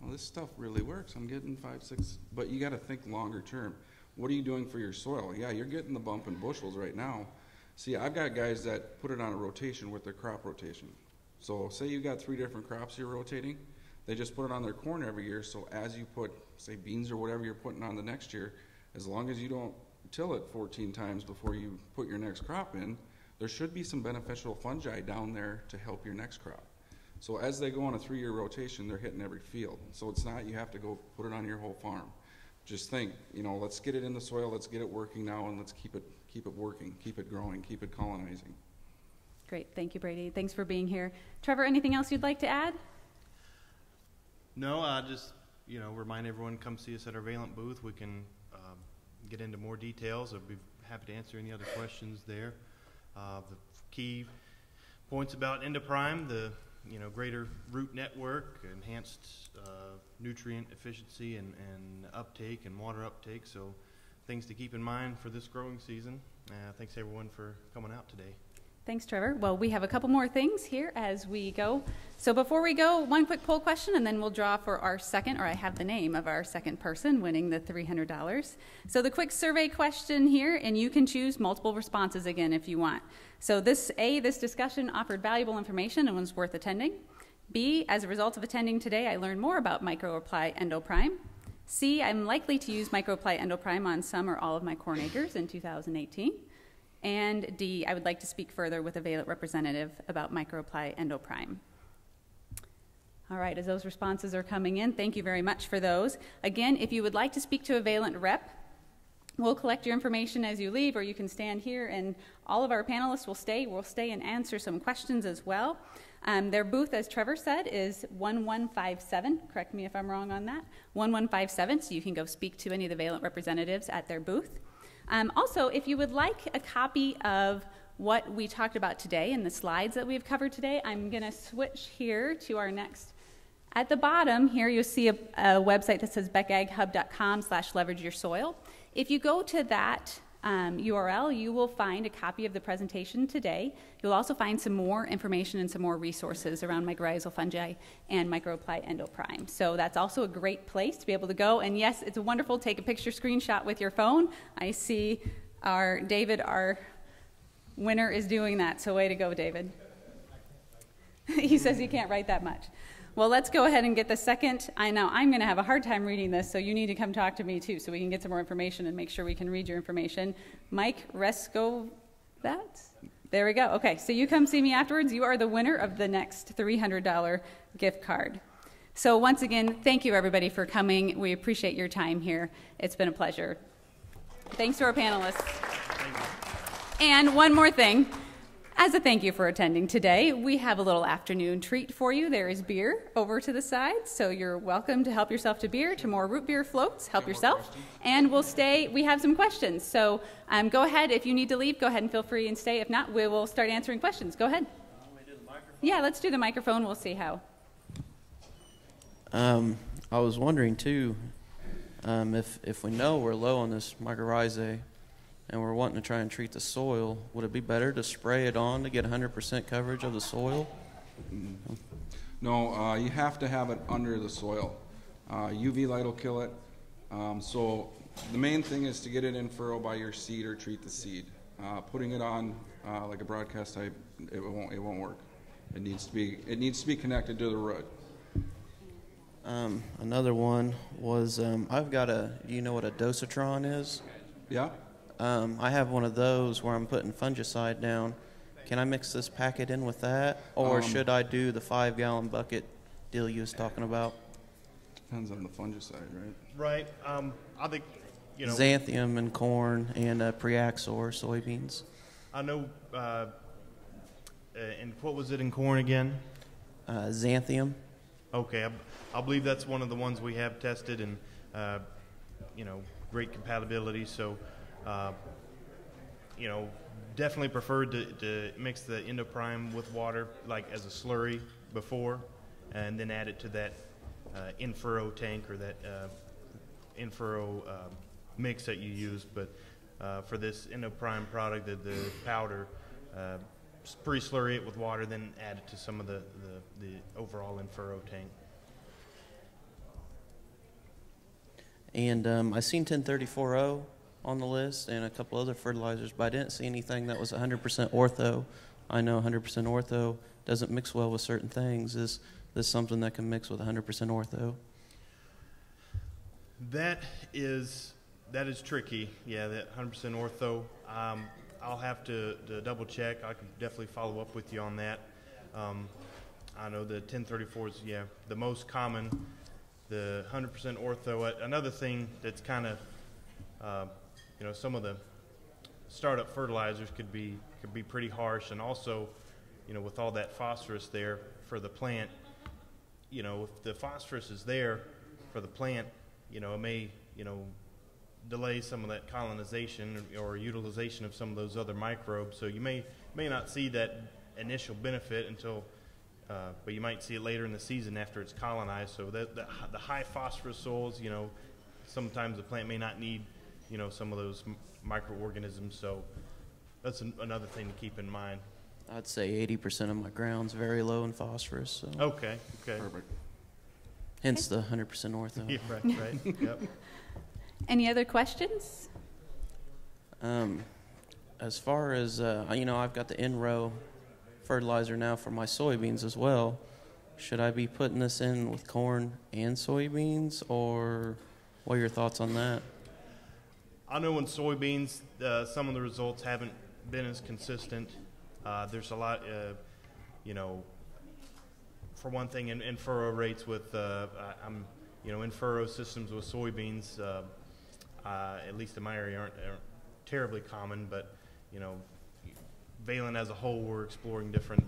well, this stuff really works. I'm getting 5, 6, but you got to think longer term. What are you doing for your soil? Yeah, you're getting the bump in bushels right now. See, I've got guys that put it on a rotation with their crop rotation. So say you got 3 different crops you're rotating, they just put it on their corn every year, so as you put, say, beans or whatever you're putting on the next year, as long as you don't till it 14 times before you put your next crop in, there should be some beneficial fungi down there to help your next crop. So as they go on a 3-year rotation, they're hitting every field. So it's not you have to go put it on your whole farm. Just think, let's get it in the soil, let's get it working now, and let's keep it working, keep it growing, keep it colonizing. Great. Thank you, Brady. Thanks for being here. Trevor, anything else you'd like to add? No, I just, remind everyone, come see us at our Valent booth. We can get into more details. I'd be happy to answer any other questions there. The key points about Endoprime, the greater root network, enhanced nutrient efficiency and uptake and water uptake. So things to keep in mind for this growing season. Thanks everyone for coming out today. Thanks, Trevor. Well, we have a couple more things here as we go. So before we go, one quick poll question, and then we'll draw for our second, or I have the name of our second person winning the $300. So the quick survey question here, and you can choose multiple responses again if you want. So this discussion offered valuable information and was worth attending. B, as a result of attending today, I learned more about MicroApply Endoprime. C, I'm likely to use MicroApply Endoprime on some or all of my corn acres in 2018. And D, I would like to speak further with a Valent representative about MicroApply Endoprime. All right, as those responses are coming in, thank you very much for those. Again, if you would like to speak to a Valent rep, we'll collect your information as you leave, or you can stand here, and all of our panelists will stay. We'll stay and answer some questions as well. Their booth, as Trevor said, is 1157. Correct me if I'm wrong on that. 1157, so you can go speak to any of the Valent representatives at their booth. Also, if you would like a copy of what we talked about today and the slides that we've covered today, I'm going to switch here to our next. At the bottom here, you'll see a website that says becaghub.com/leverageyoursoil. If you go to that URL, you will find a copy of the presentation today. You'll also find some more information and some more resources around mycorrhizal fungi and MicroApply Endoprime. So that's also a great place to be able to go. And yes, it's wonderful to take a picture screenshot with your phone. I see David, our winner, is doing that. So way to go, David. He says he can't write that much. Well, let's go ahead and get the second. I know I'm going to have a hard time reading this, so you need to come talk to me too so we can get some more information and make sure we can read your information. Mike Rescovat? There we go. Okay, so you come see me afterwards. You are the winner of the next $300 gift card. So once again, thank you everybody for coming. We appreciate your time here. It's been a pleasure. Thanks to our panelists. And one more thing. As a thank you for attending today, we have a little afternoon treat for you. There is beer over to the side, so you're welcome to help yourself to beer, to more root beer floats. Help yourself. And we'll stay. We have some questions, so go ahead. If you need to leave, go ahead and feel free and stay. If not, we will start answering questions. Go ahead. Yeah, let's do the microphone. We'll see how. I was wondering, too, if we know we're low on this mycorrhizae, and we're wanting to try and treat the soil, would it be better to spray it on to get 100% coverage of the soil? No, you have to have it under the soil. UV light will kill it. So the main thing is to get it in furrow by your seed or treat the seed. Putting it on like a broadcast type, it won't work. It needs to be connected to the root. Another one was I've got do you know what a dosatron is? Yeah. I have one of those where I'm putting fungicide down. Can I mix this packet in with that, or should I do the 5-gallon bucket deal you was talking about? Depends on the fungicide, right? Right. I think, Xanthium in corn and Preaxor soybeans. I know. And what was it in corn again? Xanthium. Okay, I believe that's one of the ones we have tested, and great compatibility. So. Definitely preferred to mix the Endoprime with water, like as a slurry before, and then add it to that in-furrow tank or that in-furrow mix that you use. But for this Endoprime product, the powder, pre-slurry it with water, then add it to some of the overall in-furrow tank. And I seen 1034O on the list and a couple other fertilizers, but I didn't see anything that was 100% ortho. I know 100% ortho doesn't mix well with certain things. Is this something that can mix with 100% ortho? That is tricky. Yeah, that 100% ortho. I'll have to double check. I can definitely follow up with you on that. I know the 1034 is the most common. The 100% ortho. Another thing that's kind of some of the startup fertilizers could be pretty harsh, and also, with all that phosphorus there for the plant, if the phosphorus is there for the plant, it may, delay some of that colonization or utilization of some of those other microbes. So you may not see that initial benefit until, but you might see it later in the season after it's colonized. So the high phosphorus soils, sometimes the plant may not need some of those microorganisms, so that's another thing to keep in mind. I'd say 80% of my ground's very low in phosphorus. So. Okay. Perfect. Hence the 100% ortho. Yeah, right. Yep. Any other questions? As far as, I've got the in-row fertilizer now for my soybeans as well. Should I be putting this in with corn and soybeans, or what are your thoughts on that? I know in soybeans, some of the results haven't been as consistent. There's a lot, you know, for one thing, in furrow rates with, in furrow systems with soybeans, at least in my area, aren't terribly common, but, you know, Valent as a whole, we're exploring different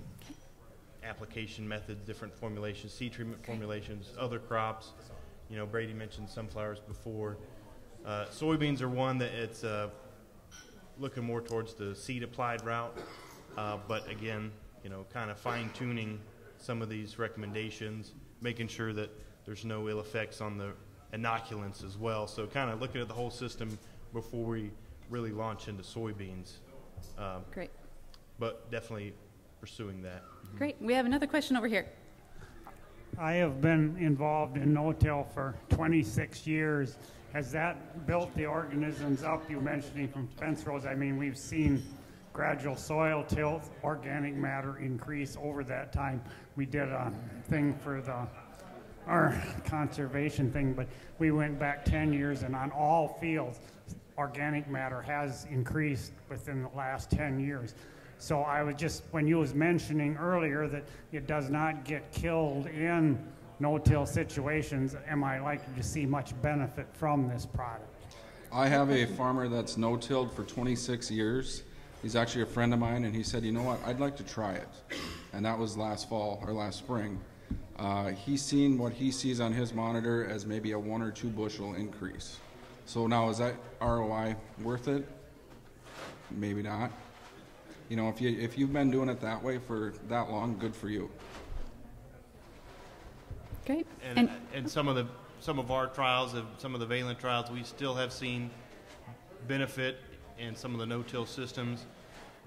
application methods, different formulations, seed treatment formulations, other crops. You know, Brady mentioned sunflowers before. Soybeans are one that it's looking more towards the seed applied route, but again, you know, kind of fine tuning some of these recommendations, making sure that there's no ill effects on the inoculants as well. So kind of looking at the whole system before we really launch into soybeans. Great. But definitely pursuing that. Great. We have another question over here. I have been involved in no-till for 26 years. Has that built the organisms up you mentioning from fence rows? I mean, we've seen gradual soil tilt, organic matter increase over that time. We did a thing for our conservation thing, but we went back 10 years, and on all fields, organic matter has increased within the last 10 years. So I was just, when you was mentioning earlier that it does not get killed in no-till situations, am I likely to see much benefit from this product? I have a farmer that's no-tilled for 26 years. He's actually a friend of mine, and he said, you know what, I'd like to try it. And that was last fall or last spring. He's seen what he sees on his monitor as maybe a 1 or 2 bushel increase. So now, is that ROI worth it? Maybe not. You know, if you've been doing it that way for that long, good for you. Great. And some of our trials, some of the Valent trials, we still have seen benefit in some of the no-till systems,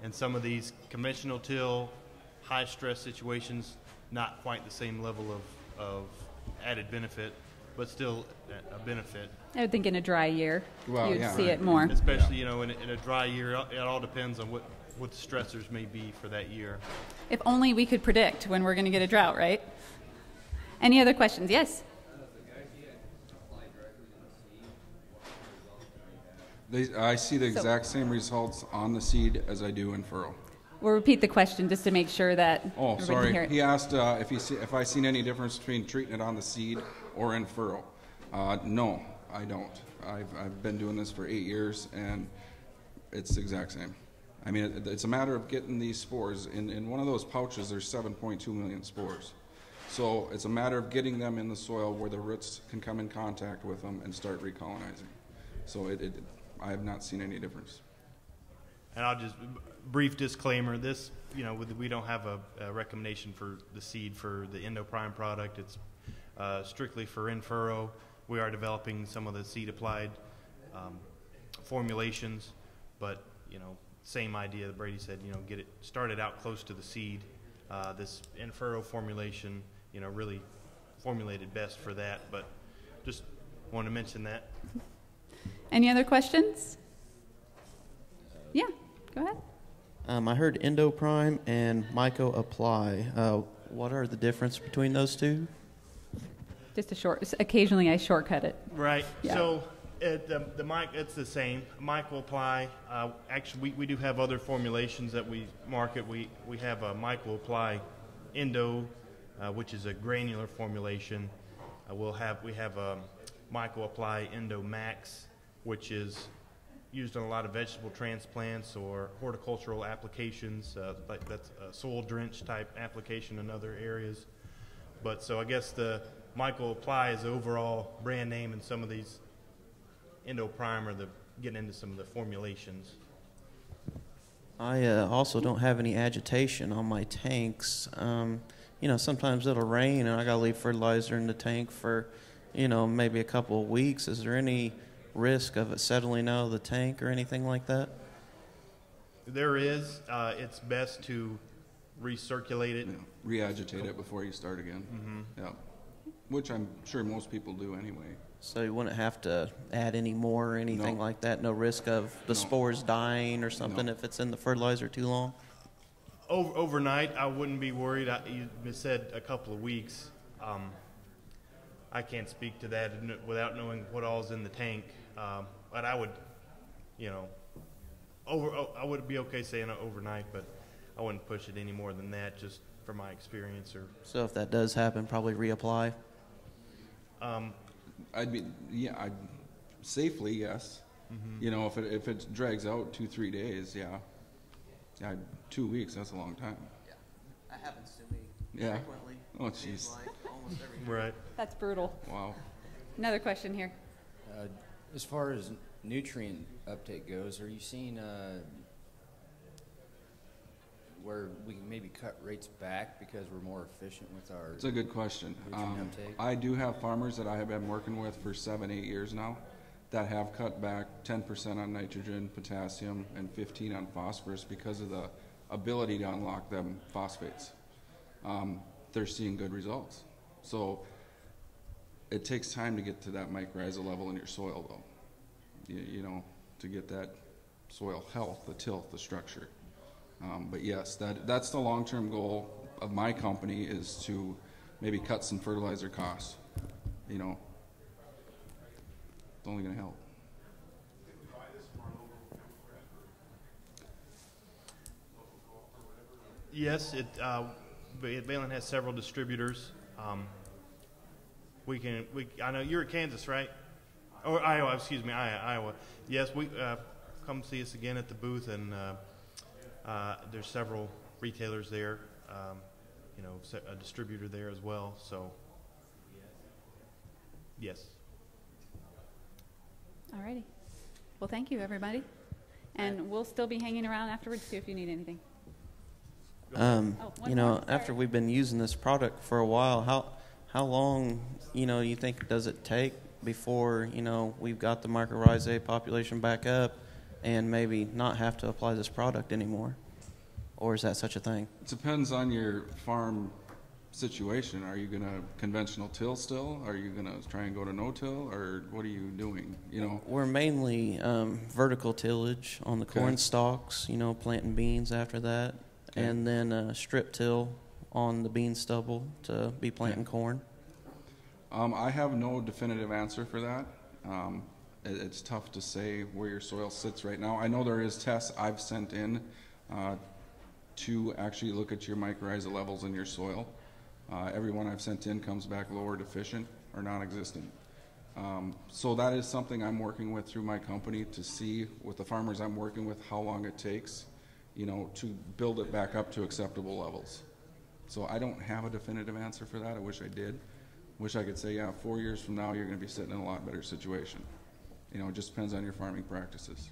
and some of these conventional till, high stress situations, not quite the same level of added benefit, but still a benefit. I would think in a dry year, Well, you'd yeah, see right. it more. Especially, you know, in a dry year, it all depends on what the stressors may be for that year. If only we could predict when we're going to get a drought, right? Any other questions? Yes? I see the exact same results on the seed as I do in furrow. We'll repeat the question just to make sure that Oh, everybody can hear sorry. it. He asked if I seen any difference between treating it on the seed or in furrow. No, I don't. I've been doing this for 8 years, and it's the exact same. I mean, it's a matter of getting these spores. In one of those pouches, there's 7.2 million spores. So it's a matter of getting them in the soil where the roots can come in contact with them and start recolonizing. So I have not seen any difference. And I'll just, brief disclaimer, this, you know, we don't have a recommendation for the seed for the Endoprime product. It's strictly for in-furrow. We are developing some of the seed-applied formulations, but, you know, same idea that Brady said, you know, get it started out close to the seed. This in-furrow formulation, you know, really formulated best for that, but just wanted to mention that. Any other questions? Yeah, go ahead. I heard Endoprime and Myco Apply. What are the difference between those two? Just occasionally I shortcut it. Right. Yeah. So the mic, it's the same. Myco Apply. Actually, we do have other formulations that we market. We have a Myco Apply Endo, which is a granular formulation. We have a Myco Apply Endo Max, which is used on a lot of vegetable transplants or horticultural applications, like that's a soil drench type application in other areas. But so I guess the Myco Apply is the overall brand name, and some of these Endoprime are getting into some of the formulations. I also don't have any agitation on my tanks. You know, sometimes it'll rain and I gotta leave fertilizer in the tank for, you know, maybe a couple of weeks. Is there any risk of it settling out of the tank or anything like that? There is. It's best to recirculate it. You know, re-agitate it before you start again. Mm-hmm. Yeah, which I'm sure most people do anyway. So you wouldn't have to add any more or anything No. like that? No risk of the spores dying or something if it's in the fertilizer too long? Overnight, I wouldn't be worried. You said a couple of weeks. I can't speak to that without knowing what all's in the tank. But I would, you know, I would be okay saying overnight, but I wouldn't push it any more than that, just from my experience. Or So if that does happen, probably reapply. I'd safely, yes. You know, if it drags out 2-3 days, yeah. 2 weeks, that's a long time. Yeah, that happens to me Yeah. frequently. Oh, It seems jeez. like almost every year. right. That's brutal. Wow. Another question here. As far as nutrient uptake goes, are you seeing where we can maybe cut rates back because we're more efficient with our? It's a good question. Nutrient uptake? I do have farmers that I have been working with for 7-8 years now that have cut back 10% on nitrogen, potassium, and 15 on phosphorus because of the ability to unlock them phosphates. They're seeing good results. So it takes time to get to that mycorrhizal level in your soil, though. You know, to get that soil health, the tilth, the structure. But yes, that's the long-term goal of my company, is to maybe cut some fertilizer costs. You know, it's only going to help. Yes, Balin has several distributors. I know you're at Kansas, right? Or Iowa, excuse me, Iowa. Yes, come see us again at the booth, and there's several retailers there. You know, a distributor there as well. So, yes. Alrighty. Well, thank you, everybody. And we'll still be hanging around afterwards, too, if you need anything. One more, sorry. After we've been using this product for a while, how long, you think does it take before, we've got the mycorrhizae population back up and maybe not have to apply this product anymore? Or is that such a thing? It depends on your farm situation. Are you going to conventional till still? Are you going to try and go to no-till? Or what are you doing, We're mainly vertical tillage on the corn stalks, planting beans after that. Okay. And then strip till on the bean stubble to be planting corn. I have no definitive answer for that. It's tough to say where your soil sits right now. I know there is tests I've sent in to actually look at your mycorrhiza levels in your soil. Every one I've sent in comes back lower, deficient, or non-existent. So that is something I'm working with through my company to see with the farmers I'm working with how long it takes, to build it back up to acceptable levels. So I don't have a definitive answer for that. I wish I did. Wish I could say, 4 years from now you're going to be sitting in a lot better situation. It just depends on your farming practices.